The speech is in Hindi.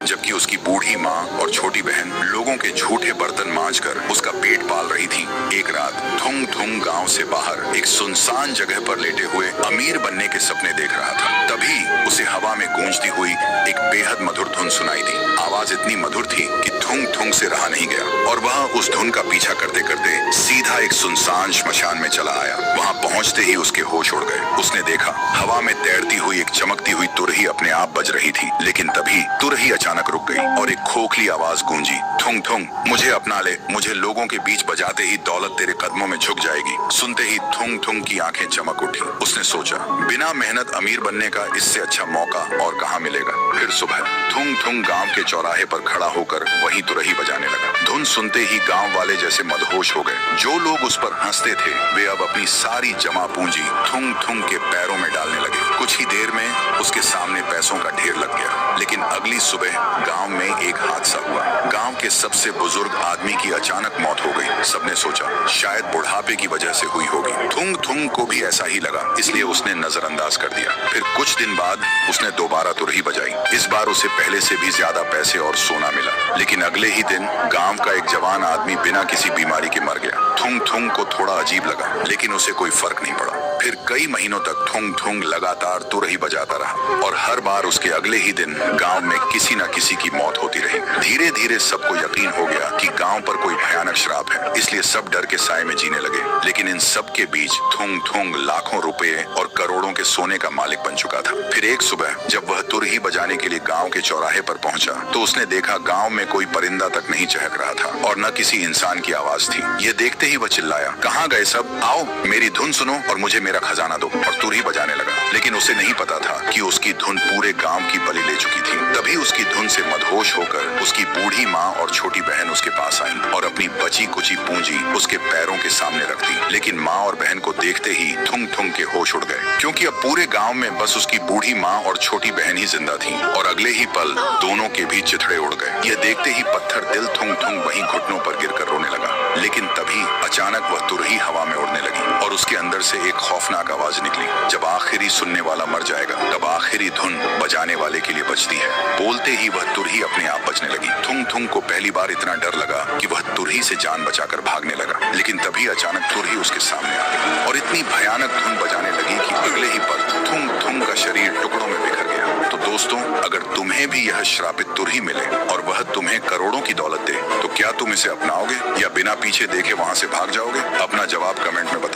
जबकि उसकी बूढ़ी माँ और छोटी बहन लोगों के झूठे बर्तन मांजकर उसका पेट पाल रही थी। एक रात थुंग थुंग गांव से बाहर एक सुनसान जगह पर लेटे हुए अमीर बनने के सपने देख रहा था। तभी उसे हवा में गूंजती हुई एक बेहद मधुर धुन सुनाई दी। आवाज इतनी मधुर थी कि थुंग थुंग से रहा नहीं गया और वह उस धुन का पीछा करते करते सीधा एक सुनसान श्मशान में चला आया। वहां पहुंचते ही उसके होश उड़ गए। उसने देखा हवा में तैरती हुई एक चमकती हुई तुरही अपने आप बज रही थी, लेकिन तभी तुरही अचानक रुक गई और एक खोखली आवाज गूंजी, थुंग थुंग मुझे अपना ले, मुझे लोगों के बीच बजाते ही दौलत तेरे कदमों में झुक जाएगी। सुनते ही थुंग थुंग की आंखें चमक उठी। उसने सोचा बिना मेहनत अमीर बनने का इससे अच्छा मौका और कहाँ मिलेगा। फिर सुबह थुंग थुंग गांव के चौराहे पर खड़ा होकर वही तुरही बजाने लगा। धुन सुनते ही गांव वाले जैसे मदहोश हो गए। जो लोग उस पर हंसते थे वे अब अपनी सारी जमा पूंजी थुंग थुंग के पैरों में डालने लगे। कुछ ही देर में उसके सामने पैसों का ढेर लग गया। लेकिन अगली सुबह गांव में एक हादसा हुआ। गांव के सबसे बुजुर्ग आदमी की अचानक मौत हो गई। सबने सोचा शायद बुढ़ापे की वजह से हुई होगी। थुंग थुंग को भी ऐसा ही लगा, इसलिए उसने नजरअंदाज कर दिया। फिर कुछ दिन बाद उसने दोबारा तुरही बजाई। इस बार उसे पहले से भी ज्यादा पैसे और सोना मिला। लेकिन अगले ही दिन गांव का एक जवान आदमी बिना किसी बीमारी के मर गया। थुंग थुंग को थोड़ा अजीब लगा, लेकिन उसे कोई फर्क नहीं पड़ा। फिर कई महीनों तक थुंग थुंग लगातार तुरही बजाता रहा और हर बार उसके अगले ही दिन गांव में किसी न किसी की मौत होती रही। धीरे धीरे सबको यकीन हो गया कि गांव पर कोई भयानक श्राप है, इसलिए सब डर के साए में जीने लगे। लेकिन इन सब के बीच थुंग थुंग लाखों रुपए और करोड़ों के सोने का मालिक बन चुका था। फिर एक सुबह जब वह तुरही बजाने के लिए गांव के चौराहे पर पहुंचा तो उसने देखा गांव में कोई परिंदा तक नहीं चहक रहा था और न किसी इंसान की आवाज थी। ये देखते ही वह चिल्लाया, कहाँ गए सब, आओ मेरी धुन सुनो और मुझे मेरा खजाना दो, और तुरही बजाने लगा। लेकिन उसे नहीं पता था कि उसकी धुन पूरे गांव की बलि ले चुकी थी। तभी उसकी धुन से मदहोश होकर उसकी बूढ़ी माँ और छोटी बहन उसके पास आई और अपनी बची कुची पूंजी उसके पैरों के सामने रख दी। लेकिन माँ और बहन को देखते ही थुंग थुंग के होश उड़ गए, क्योंकि अब पूरे गांव में बस उसकी बूढ़ी माँ और छोटी बहन ही जिंदा थी। और अगले ही पल दोनों के भी चिथड़े उड़ गए। यह देखते ही पत्थर दिल थुंग थुंग वहीं घुटनों पर गिरकर रोने लगा। लेकिन तभी अचानक वह तुरही हवा में उड़ने लगी और उसके अंदर से एक खौफनाक आवाज निकली, जब आखिरी सुनने वाला मर जाएगा तब आखिरी धुन बजाने वाले के लिए बजती है। बोलते ही वह तुरही अपने आप बजने लगी। थुंग थुंग को पहली बार इतना डर लगा कि वह तुरही से जान बचाकर भागने लगा। लेकिन तभी अचानक तुरही उसके सामने आ गई और इतनी भयानक धुन बजाने लगी कि अगले ही पल थुंग थुंग का शरीर टुकड़ों में बिखर गया। तो दोस्तों, अगर तुम्हें भी यह श्रापित तुरही मिले और वह तुम्हें करोड़ों की दौलत दे तो क्या तुम इसे अपनाओगे या बिना पीछे देखे वहां से भाग जाओगे? अपना जवाब कमेंट में बताओ।